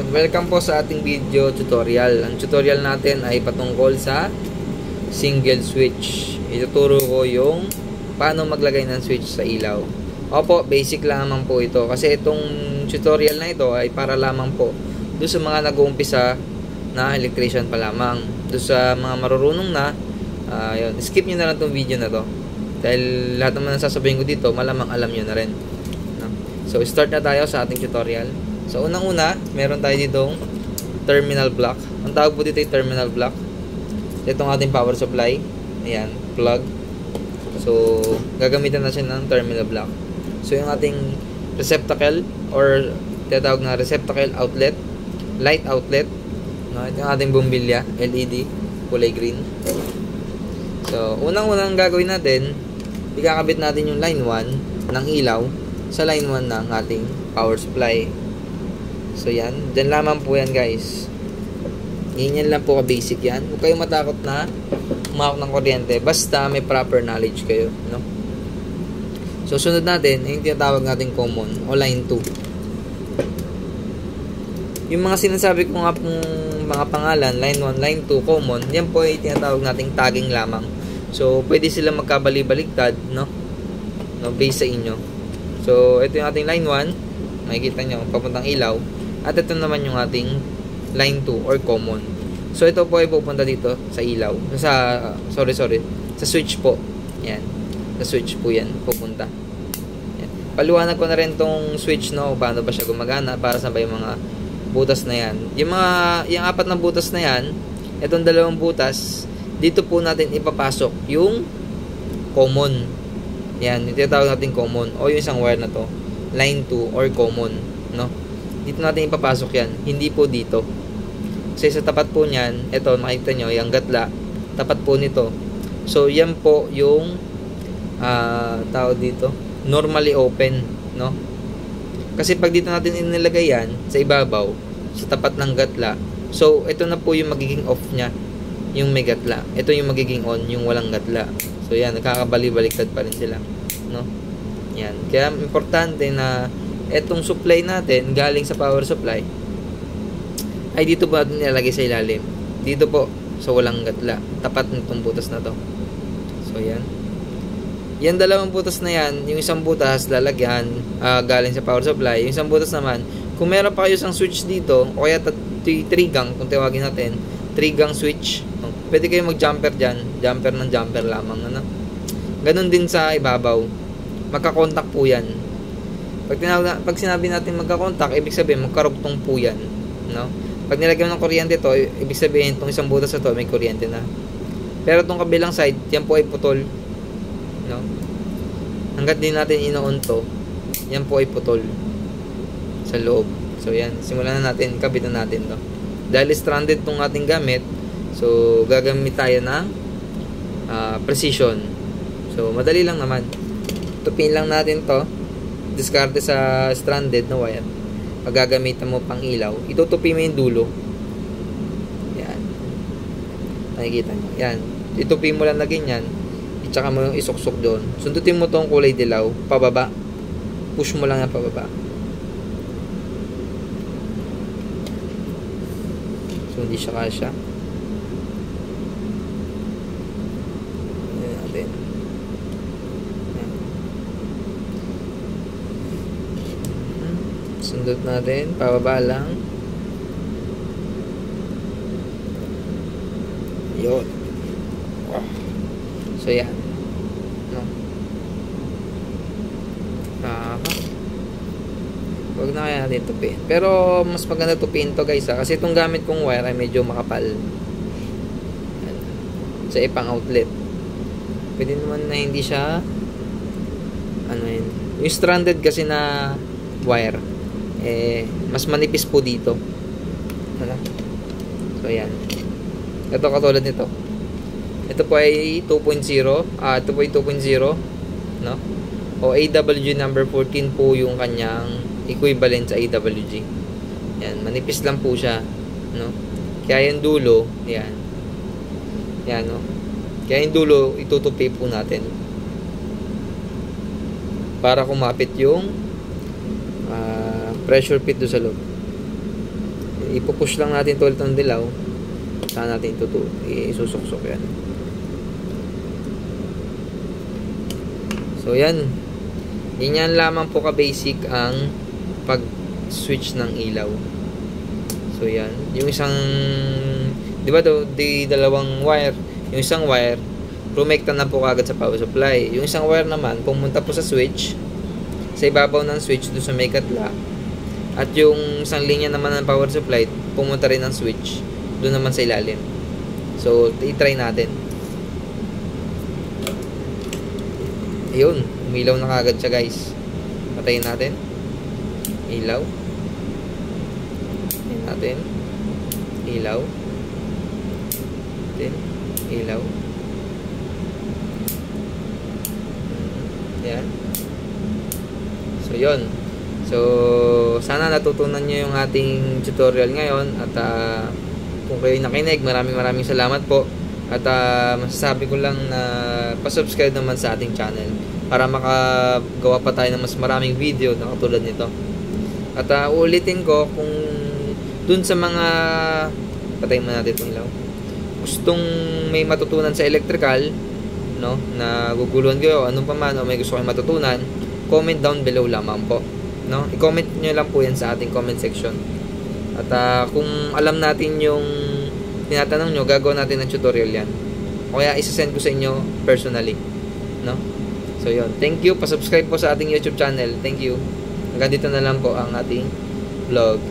Welcome po sa ating video tutorial. Ang tutorial natin ay patungkol sa single switch. Ituturo ko yung paano maglagay ng switch sa ilaw. Opo, basic lamang po ito. Kasi itong tutorial na ito ay para lamang po doon sa mga nag-uumpisa na electrician pa lamang. Doon sa mga marurunong na, yun, skip nyo na lang itong video na to. Dahil lahat naman ang sasabihin ko dito, malamang alam nyo na rin. So, start na tayo sa ating tutorial. So, unang-una, meron tayo ditong terminal block. Ang tawag po dito ay terminal block. Itong ating power supply. Ayan, plug. So, gagamitan na siya ng terminal block. So, yung ating receptacle or tinatawag na receptacle outlet, light outlet. No? Ito yung ating bumbilya, LED, kulay green. So, unang-unang gagawin natin, ikakabit natin yung line 1 ng ilaw sa line 1 ng ating power supply. So yan, dyan lamang po yan guys. Ganyan lang po ka-basic yan. Huwag kayong matakot na umawak ng kuryente. Basta may proper knowledge kayo, no? So sunod natin, yung tinatawag natin common o line 2. Yung mga sinasabi ko nga pong mga pangalan, line 1, line 2, common, yan po ay tinatawag nating tagging lamang. So pwede sila magkabali-baliktad, no? Based sa inyo. So ito yung ating line 1, makikita nyo, papuntang ilaw. At ito naman yung ating line 2 or common. So ito po ay pupunta dito sa ilaw. Sa switch po. Yan. Sa switch po yan pupunta. Yan. Paliwanag ko na rin tong switch, no, paano ba siya gumagana, para sa ba yung mga butas na yan. Yung apat na butas na yan, itong dalawang butas, dito po natin ipapasok yung common. Yan, yung tinatawag natin common o yung isang wire na to, line 2 or common, no? Dito natin ipapasok yan, hindi po dito. Kasi sa tapat po niyan, ito makikita nyo, yung gatla, tapat po nito. So yan po yung tawag dito, normally open, no? Kasi pag dito natin inilagay yan sa ibabaw, sa tapat ng gatla, so ito na po yung magiging off nya, yung may gatla. Ito yung magiging on, yung walang gatla. So yan, nakakabali-baliktad pa rin sila, no? Yan. Kaya importante na etong supply natin galing sa power supply ay dito po natin nilalagay sa ilalim. Dito po sa walang gatla, tapat nitong butas na to. So yan. Yan dalawang butas na yan, yung isang butas lalagyan galing sa power supply. Yung isang butas naman, kung meron pa kayo isang switch dito o kaya 3-gang kung tawagin natin, 3-gang switch, no? Pwede kayo mag-jumper dyan, jumper ng jumper lamang, ano? Ganun din sa ibabaw, magka-contact po yan. Pag sinabi natin magka-contact, ibig sabihin magkarugtong po yan, no? Pag nilagyan ng kuryente to, ibig sabihin itong isang butas na to may kuryente na. Pero itong kabilang side, yan po ay putol, no? Hanggat din natin ino-on to, yan po ay putol sa loob. So yan, simulan na natin, kabitan natin to. Dahil stranded tong ating gamit, so gagamit tayo ng precision. So madali lang naman, tupin lang natin to, diskarte sa stranded na wire. Pag gagamitan mo pang ilaw, itutupi mo yung dulo. Yan, nakikita nyo, yan, itupi mo lang na ganyan, tsaka mo yung isuksok doon. Sundutin mo tong kulay dilaw pababa, push mo lang yan pababa. So hindi siya kasya. Ayan natin. Sundot natin, pababa lang. Yun. So yan, no? Huwag na kaya natin tupin. Pero mas maganda tupin to guys, kasi itong gamit kong wire ay medyo makapal. Yan. Sa ipang outlet. Pwede naman na hindi siya ano yun. Yung stranded kasi na wire, mas manipis po dito. Ano? So yan. Ito katulad nito. Ito po ay 2.0. Ito po ay 2.0, no? O AWG number 14 po yung kanyang equivalent sa AWG. Yan, manipis lang po siya, no? Kaya yung dulo, yan. Yan, no? Kaya yung dulo, itutupi po natin. Para kumapit yung pressure fit doon sa loob. Ipupush lang natin ito ulit ng dilaw. Saan natin ito isusuksok yan. So yan. Yan lamang po ka-basic ang pag-switch ng ilaw. So yan. Yung isang, di ba dalawang wire. Yung isang wire, rumekta na po kagad sa power supply. Yung isang wire naman, pumunta po sa switch. Sa ibabaw ng switch doon sa may katla. At yung isang linya naman ng power supply, pumunta rin ng switch doon naman sa ilalim. So, i-try natin. Ayun, umilaw na kagad siya, guys. Patayin natin. Ilaw. Patayin natin. Ilaw. Ilaw. Yan. So, yun. So, sana natutunan nyo yung ating tutorial ngayon. At kung kayo nakinig, maraming salamat po. At masasabi ko lang na pa-subscribe naman sa ating channel para makagawa pa tayo ng mas maraming video na katulad nito. At uulitin ko, kung dun sa mga patayin mo natin itong ilaw, gustong may matutunan sa electrical, no, na guguluhan kayo, anong pa man, o may gusto kayong matutunan, comment down below lamang po. No? I-comment nyo lang po yan sa ating comment section. At kung alam natin yung tinatanong nyo, gagawin natin ng tutorial yan. O kaya isa-send ko sa inyo personally. No? So yun. Thank you. Pa-subscribe po sa ating YouTube channel. Thank you. Hanggang dito na lang po ang ating vlog.